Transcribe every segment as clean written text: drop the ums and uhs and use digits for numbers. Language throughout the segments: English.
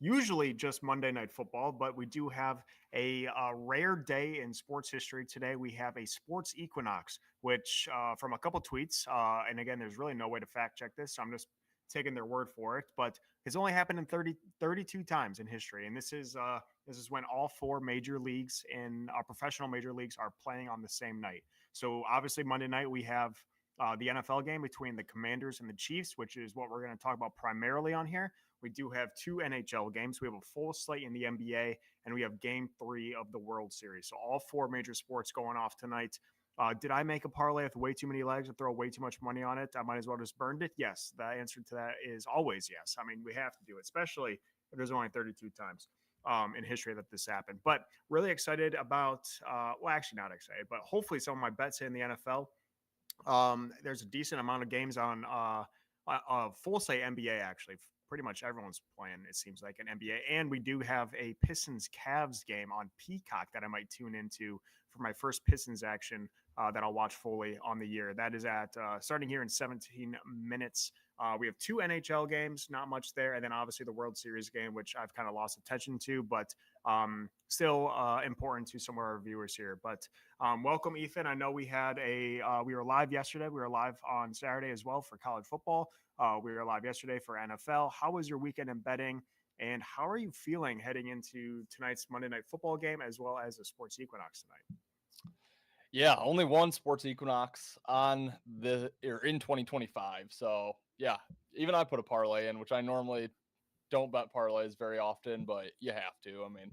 usually just Monday Night Football, but we do have a rare day in sports history today. We have a Sports Equinox, which from a couple tweets, and again, there's really no way to fact check this, so I'm just taking their word for it, but it's only happened in 32 times in history. And this is when all four major leagues in professional major leagues are playing on the same night. So obviously Monday night we have the NFL game between the Commanders and the Chiefs, which is what we're going to talk about primarily on here. We do have two NHL games. We have a full slate in the NBA, and we have game 3 of the World Series. So all four major sports going off tonight. Did I make a parlay with way too many legs and throw way too much money on it? I might as well just burned it. Yes, the answer to that is always yes. I mean, we have to do it, especially if there's only 32 times in history that this happened. But really excited about, well, actually not excited, but hopefully some of my bets in the NFL. There's a decent amount of games on full slate NBA, actually. Pretty much everyone's playing, it seems like, an NBA. And we do have a Pistons-Cavs game on Peacock that I might tune into for my first Pistons action that I'll watch fully on the year. That is at starting here in 17 minutes. We have two NHL games, not much there, and then obviously the World Series game, which I've kind of lost attention to, but still important to some of our viewers here. But welcome, Ethan. I know we had we were live yesterday. We were live on Saturday as well for college football. We were live yesterday for NFL. How was your weekend in betting, and how are you feeling heading into tonight's Monday Night Football game as well as the Sports Equinox tonight? Yeah, only one Sports Equinox in 2025. So yeah, even I put a parlay in, which I normally don't bet parlays very often, but you have to. I mean,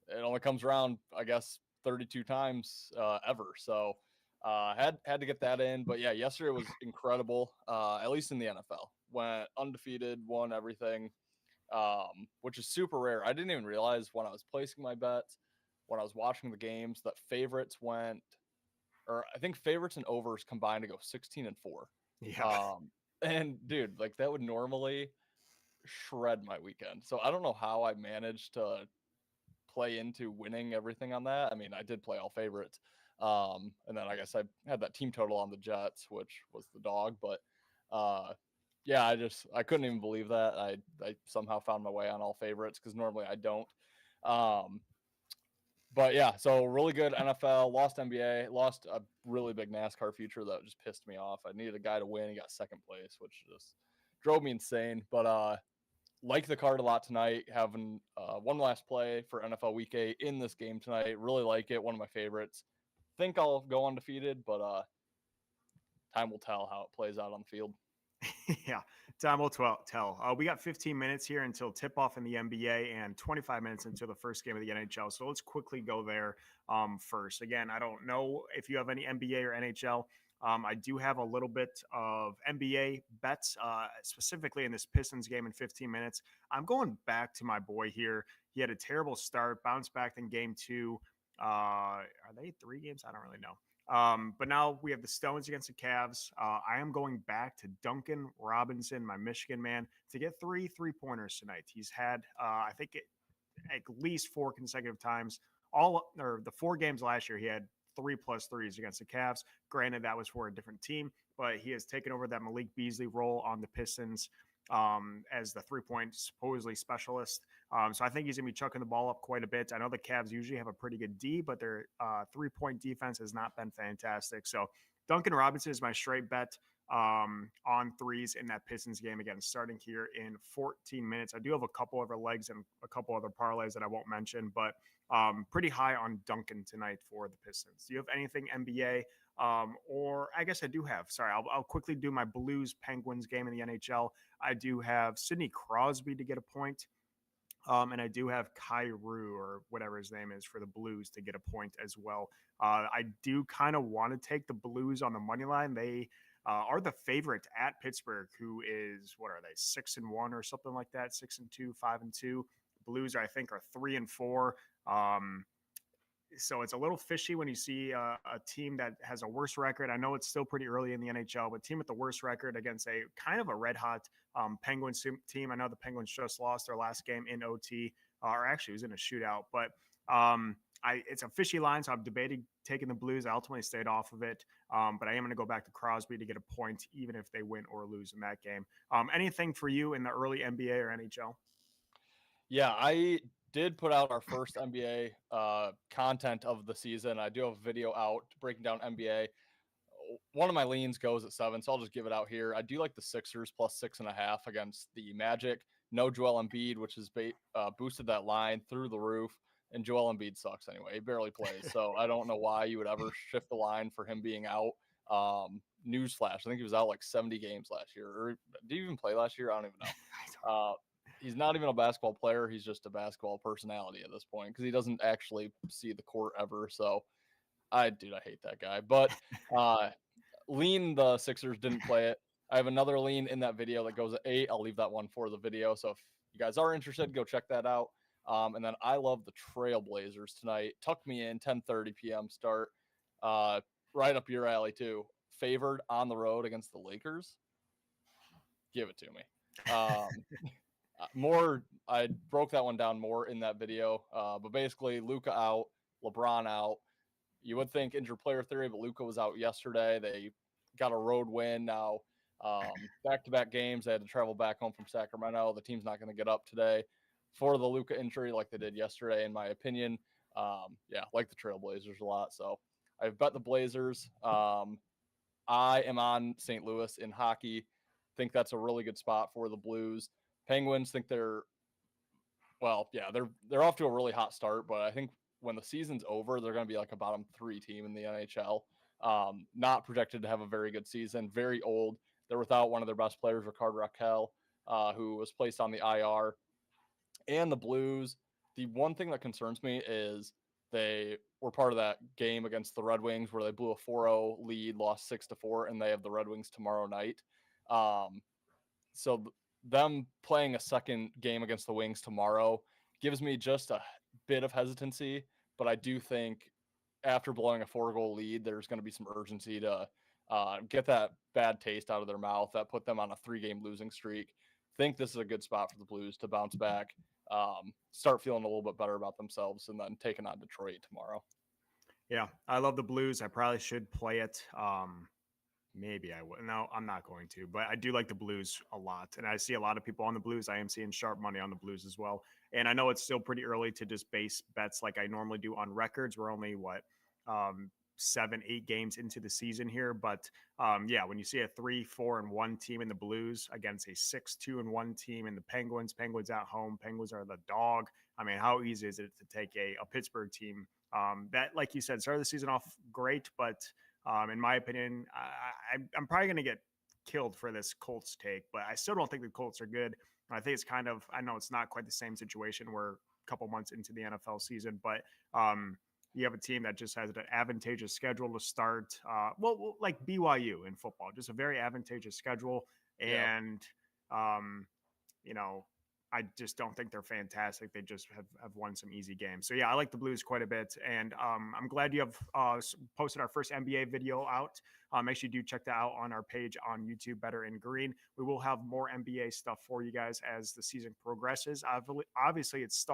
it only comes around, I guess, 32 times ever. So had to get that in. But yeah, yesterday was incredible, at least in the NFL. Went undefeated, won everything, which is super rare. I didn't even realize when I was placing my bets, when I was watching the games, that favorites went, or I think favorites and overs combined to go 16-4. Yeah. And dude, like that would normally shred my weekend. So I don't know how I managed to play into winning everything on that. I mean, I did play all favorites. And then I guess I had that team total on the Jets, which was the dog, but yeah, I couldn't even believe that. I somehow found my way on all favorites because normally I don't. But yeah, so really good NFL, lost NBA, lost a really big NASCAR future that just pissed me off. I needed a guy to win. He got second place, which just drove me insane. But like the card a lot tonight, having one last play for NFL Week 8 in this game tonight. Really like it. One of my favorites. Think I'll go undefeated, but time will tell how it plays out on the field. Yeah, time will tell. We got 15 minutes here until tip-off in the NBA and 25 minutes until the first game of the NHL. So let's quickly go there first. Again, I don't know if you have any NBA or NHL. I do have a little bit of NBA bets, specifically in this Pistons game in 15 minutes. I'm going back to my boy here. He had a terrible start, bounced back in game 2. Are they 3 games? I don't really know. But now we have the Stones against the Cavs. I am going back to Duncan Robinson, my Michigan man, to get 3 3-pointers tonight. He's had, I think, at least 4 consecutive times. The 4 games last year, he had 3+ threes against the Cavs. Granted, that was for a different team, but he has taken over that Malik Beasley role on the Pistons as the 3-point supposedly specialist. So I think he's going to be chucking the ball up quite a bit. I know the Cavs usually have a pretty good D, but their 3-point defense has not been fantastic. So Duncan Robinson is my straight bet on threes in that Pistons game, again, starting here in 14 minutes. I do have a couple other legs and a couple other parlays that I won't mention, but pretty high on Duncan tonight for the Pistons. Do you have anything NBA? Or I guess I do have. Sorry, I'll quickly do my Blues Penguins game in the NHL. I do have Sidney Crosby to get a point. And I do have Kyrou, or whatever his name is, for the Blues to get a point as well. I do kind of want to take the Blues on the money line. They are the favorite at Pittsburgh, who is, what are they, 6-1 or something like that? 6-2, 5-2. Blues, I think, are 3-4. So it's a little fishy when you see a team that has a worse record. I know it's still pretty early in the NHL, but team with the worst record against a kind of a red hot Penguins team. I know the Penguins just lost their last game in OT, or actually it was in a shootout, but it's a fishy line. So I've debated taking the Blues. I ultimately stayed off of it. But I am going to go back to Crosby to get a point, even if they win or lose in that game. Anything for you in the early NBA or NHL? Yeah, I did put out our first NBA content of the season. I do have a video out breaking down NBA. One of my leans goes at 7, so I'll just give it out here. I do like the Sixers plus 6.5 against the Magic. No Joel Embiid, which has boosted that line through the roof. And Joel Embiid sucks anyway. He barely plays, so I don't know why you would ever shift the line for him being out. Newsflash, I think he was out like 70 games last year. Or did he even play last year? I don't even know. He's not even a basketball player. He's just a basketball personality at this point because he doesn't actually see the court ever. So I hate that guy. But lean the Sixers didn't play it. I have another lean in that video that goes at 8. I'll leave that one for the video. So if you guys are interested, go check that out. And then I love the Trailblazers tonight. Tuck me in, 10:30 p.m. start. Right up your alley too. Favored on the road against the Lakers. Give it to me. More, I broke that one down more in that video. But basically, Luka out, LeBron out. You would think injured player theory, but Luka was out yesterday. They got a road win now. Back-to-back games. They had to travel back home from Sacramento. The team's not going to get up today for the Luka injury like they did yesterday, in my opinion. Like the Trailblazers a lot. So I've bet the Blazers. I am on St. Louis in hockey. Think that's a really good spot for the Blues. Penguins think they're off to a really hot start, but I think when the season's over, they're going to be like a bottom 3 team in the NHL. Not projected to have a very good season. Very old. They're without one of their best players, Rickard Rakell, who was placed on the IR. And the Blues, the one thing that concerns me is they were part of that game against the Red Wings where they blew a 4-0 lead, lost 6-4, and they have the Red Wings tomorrow night. So them playing a second game against the Wings tomorrow gives me just a bit of hesitancy, but I do think after blowing a 4-goal lead, there's going to be some urgency to get that bad taste out of their mouth that put them on a 3-game losing streak. Think this is a good spot for the Blues to bounce back, start feeling a little bit better about themselves, and then taking on Detroit tomorrow. Yeah, I love the Blues. I probably should play it. Maybe I would. No, I'm not going to, but I do like the Blues a lot. And I see a lot of people on the Blues. I am seeing sharp money on the Blues as well. And I know it's still pretty early to just base bets like I normally do on records. We're only 7-8 games into the season here. But when you see a 3-4-1 team in the Blues against a 6-2-1 team in the Penguins at home, Penguins are the dog. I mean, how easy is it to take a Pittsburgh team that, like you said, started the season off great, but in my opinion, I'm probably going to get killed for this Colts take, but I still don't think the Colts are good. I think it's I know it's not quite the same situation. We're a couple months into the NFL season, but you have a team that just has an advantageous schedule to start. Like BYU in football, just a very advantageous schedule. And, I just don't think they're fantastic. They just have won some easy games. So, I like the Blues quite a bit. And I'm glad you have posted our first NBA video out. Make sure you do check that out on our page on YouTube, Better in Green. We will have more NBA stuff for you guys as the season progresses. Obviously, it's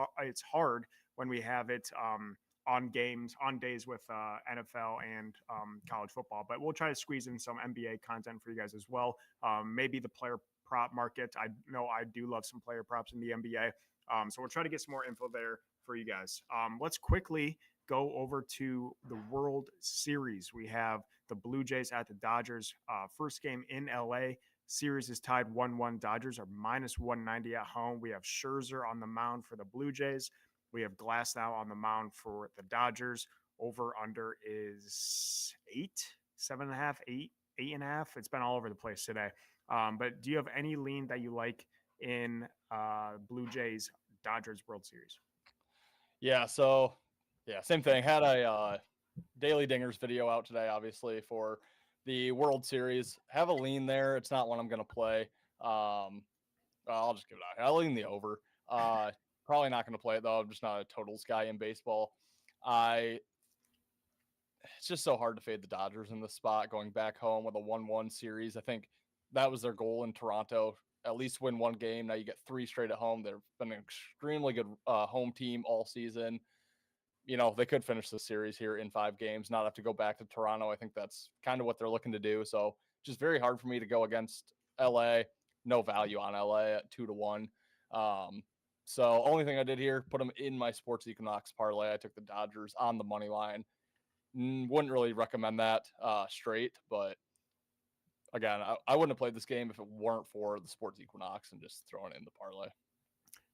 hard when we have it on days with NFL and college football. But we'll try to squeeze in some NBA content for you guys as well. Maybe the player prop market. I know I do love some player props in the NBA. So we'll try to get some more info there for you guys. Let's quickly go over to the World Series. We have the Blue Jays at the Dodgers. First game in LA. Series is tied 1-1. Dodgers are minus 190 at home. We have Scherzer on the mound for the Blue Jays. We have Glasnow on the mound for the Dodgers. Over under is 8, 7.5, 8, 8.5. It's been all over the place today. But do you have any lean that you like in Blue Jays Dodgers World Series? Yeah, so same thing. Had a Daily Dingers video out today, obviously, for the World Series. Have a lean there. It's not one I'm going to play. I'll just give it out. I'll lean the over. Probably not going to play it, though. I'm just not a totals guy in baseball. It's just so hard to fade the Dodgers in this spot, going back home with a 1-1 series. I think that was their goal in Toronto, at least win one game. Now you get 3 straight at home. They've been an extremely good home team all season. They could finish the series here in 5 games, not have to go back to Toronto. I think that's kind of what they're looking to do. So just very hard for me to go against LA. No value on LA at 2-1. So only thing I did here, put them in my Sports Equinox parlay. I took the Dodgers on the money line. Wouldn't really recommend that straight, but again, I wouldn't have played this game if it weren't for the Sports Equinox and just throwing it in the parlay.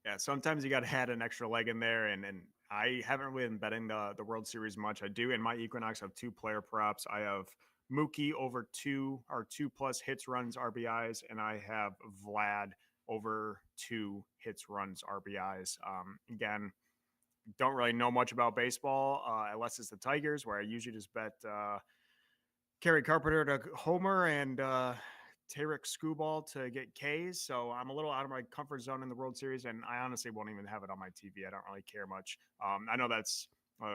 Yeah, sometimes you got to add an extra leg in there, and I haven't really been betting the World Series much. I do in my Equinox have 2 player props. I have Mookie over 2 plus hits, runs, RBIs, and I have Vlad over 2 hits, runs, RBIs. Again, don't really know much about baseball unless it's the Tigers, where I usually just bet Kerry Carpenter to homer and Tarek Skubal to get Ks. So I'm a little out of my comfort zone in the World Series, and I honestly won't even have it on my TV. I don't really care much. I know that's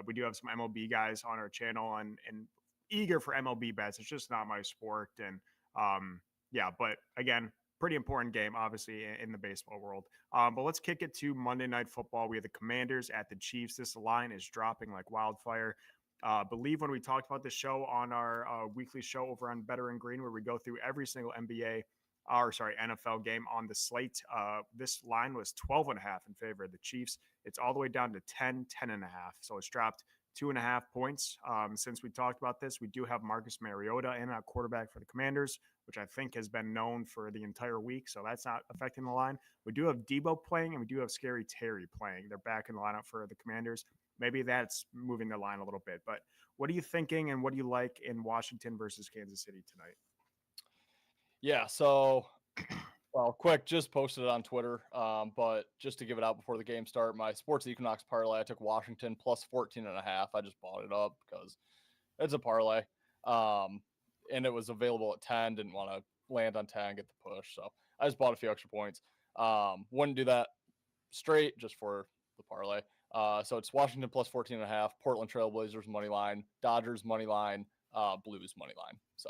we do have some MLB guys on our channel and eager for MLB bets. It's just not my sport, and yeah. But again, pretty important game, obviously, in the baseball world. But let's kick it to Monday Night Football. We have the Commanders at the Chiefs. This line is dropping like wildfire. Believe when we talked about this show on our weekly show over on Better and Green, where we go through every single NFL game on the slate. This line was 12.5 in favor of the Chiefs. It's all the way down to 10.5. So it's dropped 2.5 points. Since we talked about this, we do have Marcus Mariota in at quarterback for the Commanders, which I think has been known for the entire week. So that's not affecting the line. We do have Debo playing, and we do have Scary Terry playing. They're back in the lineup for the Commanders. Maybe that's moving the line a little bit. But what are you thinking, and what do you like in Washington versus Kansas City tonight? Yeah, so well, quick, just posted it on Twitter. But just to give it out before the game start, my Sports Equinox parlay, I took Washington plus 14.5. I just bought it up because it's a parlay. And it was available at 10. Didn't want to land on 10, get the push. So I just bought a few extra points. Wouldn't do that straight just for the parlay. So it's Washington plus 14.5, Portland Trailblazers money line, Dodgers money line, Blues money line. So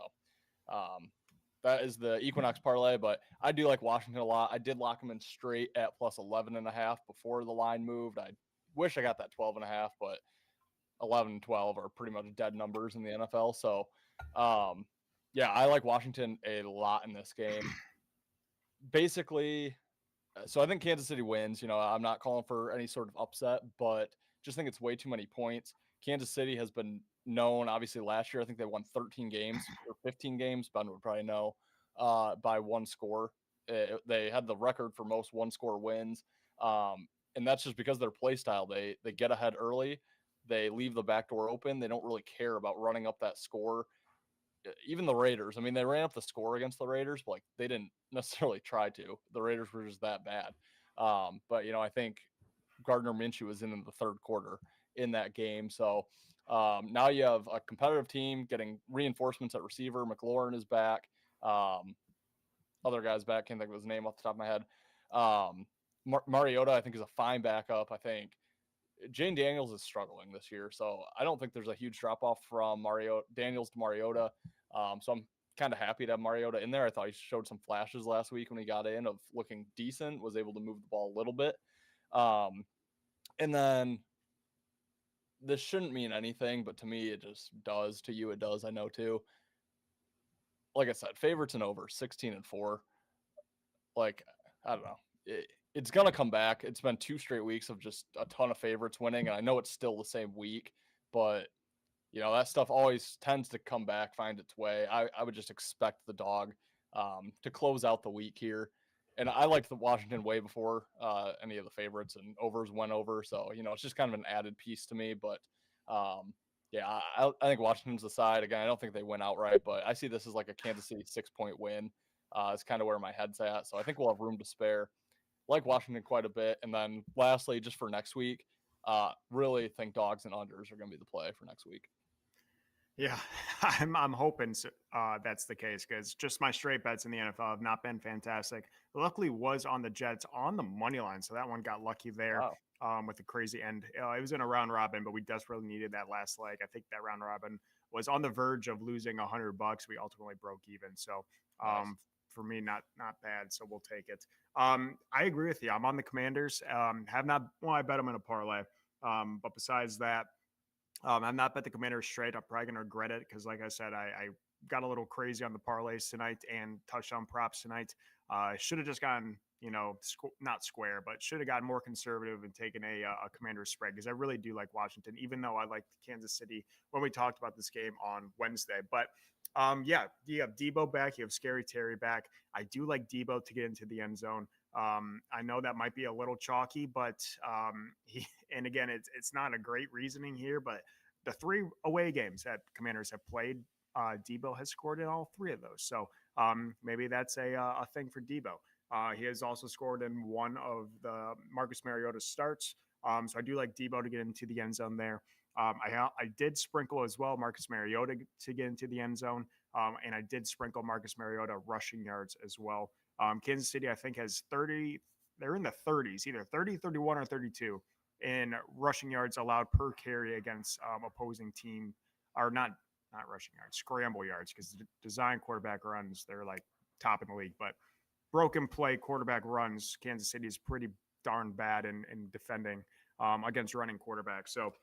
that is the Equinox parlay, but I do like Washington a lot. I did lock them in straight at plus 11.5 before the line moved. I wish I got that 12.5, but 11 and 12 are pretty much dead numbers in the NFL. So yeah, I like Washington a lot in this game. Basically, so I think Kansas City wins. I'm not calling for any sort of upset, but just think it's way too many points. Kansas City has been known, obviously, last year. I think they won 13 games or 15 games. Ben would probably know by one score. They had the record for most one-score wins, and that's just because their play style. They get ahead early. They leave the back door open. They don't really care about running up that score. Even the Raiders, I mean, they ran up the score against the Raiders, but they didn't necessarily try to. The Raiders were just that bad. But I think Gardner Minshew was in the third quarter in that game. So now you have a competitive team getting reinforcements at receiver. McLaurin is back. Other guys back. Can't think of his name off the top of my head. Mariota, I think, is a fine backup. I think Jane Daniels is struggling this year, so I don't think there's a huge drop off from Daniels to Mariota. So I'm kind of happy to have Mariota in there. I thought he showed some flashes last week when he got in of looking decent, was able to move the ball a little bit. And then this shouldn't mean anything, but to me it just does. To you it does, I know too. Like I said, favorites and over 16-4. Like, I don't know. It's going to come back. It's been 2 straight weeks of just a ton of favorites winning, and I know it's still the same week, but that stuff always tends to come back, find its way. I would just expect the dog to close out the week here. And I liked the Washington way before any of the favorites, and overs went over. So, it's just kind of an added piece to me. But, yeah, I think Washington's the side. Again, I don't think they win outright, but I see this as like a Kansas City 6-point win. It's kind of where my head's at. So I think we'll have room to spare. Like Washington quite a bit. And then lastly, just for next week, really think dogs and unders are going to be the play for next week. Yeah, I'm hoping that's the case, because just my straight bets in the NFL have not been fantastic. Luckily was on the Jets on the money line, so that one got lucky there. Wow. With the crazy end. It was in a round robin, but we desperately needed that last leg. I think that round robin was on the verge of losing $100. We ultimately broke even. So Nice. for me, not bad. So we'll take it. I agree with you. I'm on the Commanders. I bet them in a parlay. But besides that, I've not bet the Commanders straight. I'm probably going to regret it because, like I said, I got a little crazy on the parlays tonight and touchdown props tonight. I should have just gone not square, but should have gotten more conservative and taken a Commanders spread, because I really do like Washington, even though I liked Kansas City when we talked about this game on Wednesday. But yeah, you have Debo back, you have Scary Terry back. I do like Debo to get into the end zone. I know that might be a little chalky, but and again, it's not a great reasoning here, but the 3 away games that Commanders have played, Debo has scored in all 3 of those. So maybe that's a thing for Debo. He has also scored in one of the Marcus Mariota starts. So I do like Debo to get into the end zone there. I did sprinkle as well Marcus Mariota to get into the end zone, and I did sprinkle Marcus Mariota rushing yards as well. Kansas City, I think, has 30. They're in the 30s, either 30, 31, or 32 in rushing yards allowed per carry against opposing team, or not rushing yards, scramble yards, because design quarterback runs, they're like top in the league. But broken play quarterback runs, Kansas City is pretty darn bad in defending against running quarterbacks. So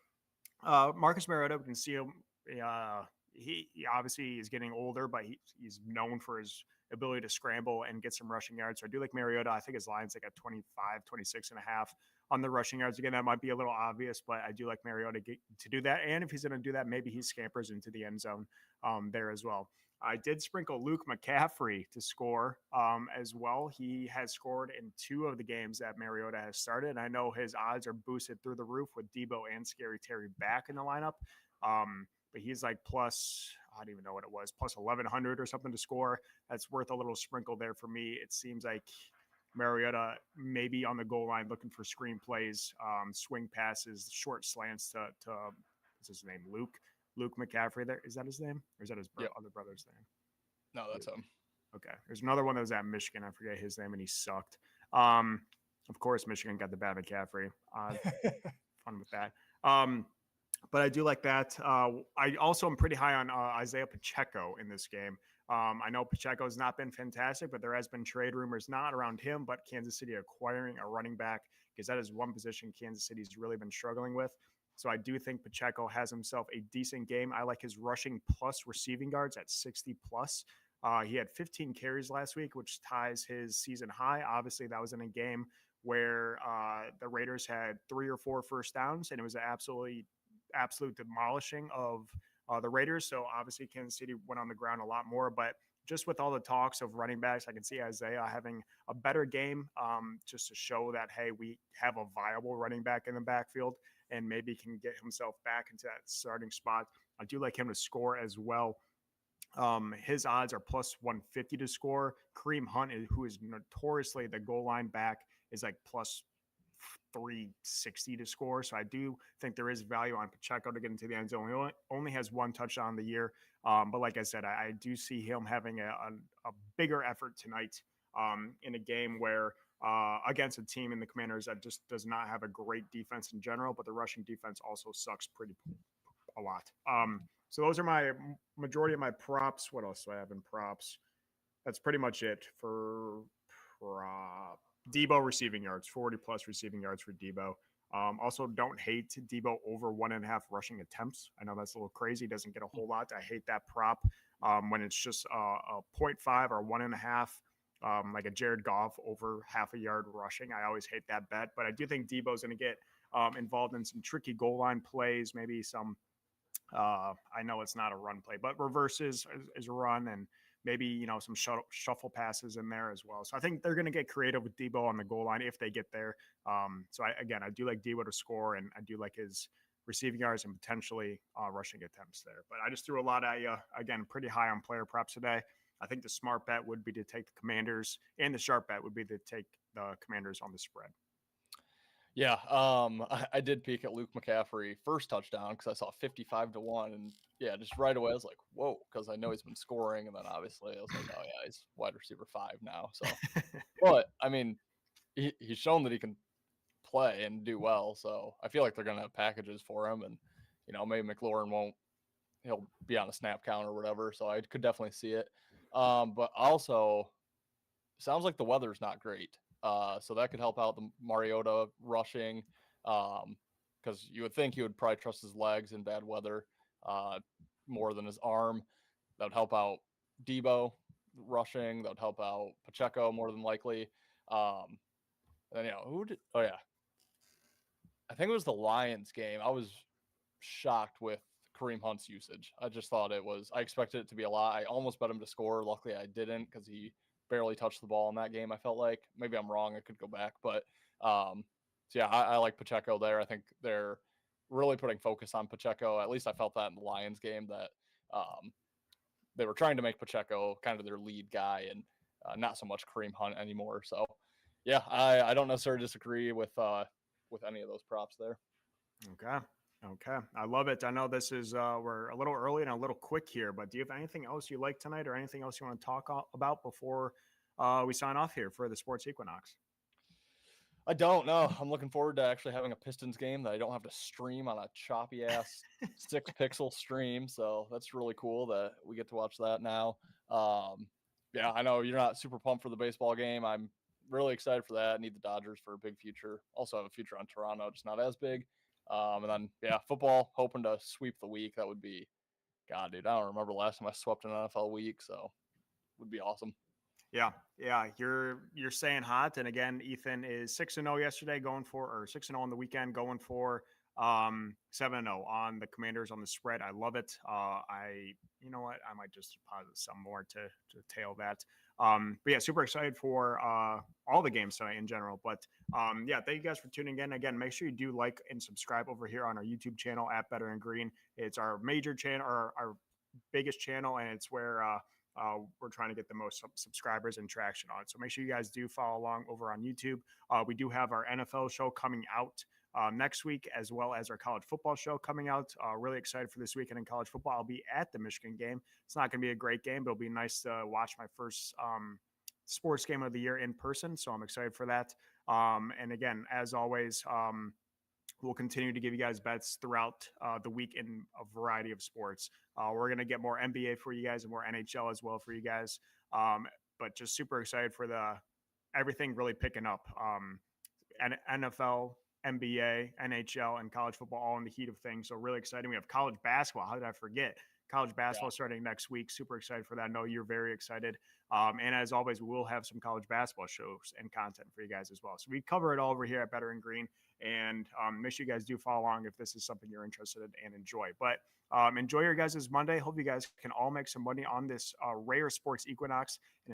Marcus Mariota, we can see him. He obviously is getting older, but he's known for his ability to scramble and get some rushing yards. So I do like Mariota. I think his line's like at 25, 26 and a half on the rushing yards. Again, that might be a little obvious, but I do like Mariota to do that. And if he's going to do that, maybe he scampers into the end zone there as well. I did sprinkle Luke McCaffrey to score as well. He has scored in 2 of the games that Mariota has started. And I know his odds are boosted through the roof with Debo and Scary Terry back in the lineup. But he's like plus, I don't even know what it was, plus 1,100 or something to score. That's worth a little sprinkle there for me. It seems like Mariota maybe on the goal line looking for screen plays, swing passes, short slants to what's his name, Luke McCaffrey. There is that his name, or is that his other brother's name? No, that's him. Okay, there's another one that was at Michigan. I forget his name, and he sucked. Of course, Michigan got the bad McCaffrey. Fun with that. But I do like that. I also am pretty high on Isaiah Pacheco in this game. I know Pacheco has not been fantastic, but there has been trade rumors not around him, but Kansas City acquiring a running back, because that is one position Kansas City's really been struggling with. So I do think Pacheco has himself a decent game. I like his rushing plus receiving yards at 60 plus. He had 15 carries last week, which ties his season high. Obviously, that was in a game where the Raiders had 3 or 4 first downs, and it was an absolute demolishing of the Raiders. So obviously Kansas City went on the ground a lot more, but just with all the talks of running backs, I can see Isaiah having a better game just to show that, hey, we have a viable running back in the backfield and maybe can get himself back into that starting spot. I do like him to score as well. His odds are plus 150 to score. Kareem Hunt, who is notoriously the goal line back, is like plus 360 to score. So I do think there is value on Pacheco to get into the end zone. He only has 1 touchdown in the year. But like I said, I do see him having a bigger effort tonight in a game where against a team in the Commanders that just does not have a great defense in general, but the rushing defense also sucks pretty a lot. So those are my majority of my props. What else do I have in props? That's pretty much it for prop. Debo receiving yards, 40 plus receiving yards for Debo. Also, don't hate Debo over 1.5 rushing attempts. I know that's a little crazy. Doesn't get a whole lot. I hate that prop when it's just a 0.5 or 1.5, like a Jared Goff over half a yard rushing. I always hate that bet. But I do think Debo's going to get involved in some tricky goal line plays, maybe some I know it's not a run play, but reverses is a run, and maybe some shuffle passes in there as well. So I think they're going to get creative with Debo on the goal line if they get there. So I do like Debo to score, and I do like his receiving yards and potentially rushing attempts there. But I just threw a lot at you. Again, pretty high on player props today. I think the smart bet would be to take the Commanders, and the sharp bet would be to take the Commanders on the spread. Yeah, I did peek at Luke McCaffrey first touchdown because I saw 55-1, and yeah, just right away I was like, whoa, because I know he's been scoring, and then obviously I was like, oh yeah, he's wide receiver 5 now. So, but I mean, he's shown that he can play and do well, so I feel like they're gonna have packages for him, and maybe McLaurin he'll be on a snap count or whatever, so I could definitely see it. But also, sounds like the weather's not great. So that could help out the Mariota rushing, because you would think he would probably trust his legs in bad weather more than his arm. That would help out Debo rushing. That would help out Pacheco more than likely. And who did? Oh yeah, I think it was the Lions game. I was shocked with Kareem Hunt's usage. I just thought I expected it to be a lot. I almost bet him to score. Luckily, I didn't because he barely touched the ball in that game. I felt like maybe I'm wrong. I could go back, but so yeah, I like Pacheco there. I think they're really putting focus on Pacheco. At least I felt that in the Lions game that they were trying to make Pacheco kind of their lead guy and not so much Kareem Hunt anymore. So yeah, I don't necessarily disagree with any of those props there. Okay. Okay. I love it. I know this is we're a little early and a little quick here, but do you have anything else you like tonight or anything else you want to talk about before we sign off here for the Sports Equinox? I don't know. I'm looking forward to actually having a Pistons game that I don't have to stream on a choppy ass 6 pixel stream. So that's really cool that we get to watch that now. Yeah, I know you're not super pumped for the baseball game. I'm really excited for that. I need the Dodgers for a big future. Also have a future on Toronto, just not as big. And then yeah, football, hoping to sweep the week. That would be God, dude. I don't remember the last time I swept an NFL week, so would be awesome. Yeah, yeah, you're saying hot, and again, Ethan is 6-0 yesterday, going for or 6-0 on the weekend, going for 7-0 on the Commanders on the spread. I love it. You know what, I might just deposit some more to tail that. But yeah, super excited for all the games tonight in general. But yeah, thank you guys for tuning in. Again, make sure you do like and subscribe over here on our YouTube channel at Better and Green. It's our major channel, our biggest channel, and it's where we're trying to get the most subscribers and traction on it. So make sure you guys do follow along over on YouTube. We do have our NFL show coming out next week, as well as our college football show coming out. Really excited for this weekend in college football. I'll be at the Michigan game. It's not going to be a great game, but it'll be nice to watch my first sports game of the year in person. So I'm excited for that. And again, as always, we'll continue to give you guys bets throughout the week in a variety of sports. We're going to get more NBA for you guys and more NHL as well for you guys. But just super excited for everything really picking up. NFL, NBA, NHL, and college football all in the heat of things. So really exciting. We have college basketball. How did I forget? College basketball starting next week. Super excited for that. I know you're very excited. And as always, we will have some college basketball shows and content for you guys as well. So we cover it all over here at Better and Green. And make sure you guys do follow along if this is something you're interested in and enjoy. But enjoy your guys' Monday. Hope you guys can all make some money on this rare Sports Equinox. And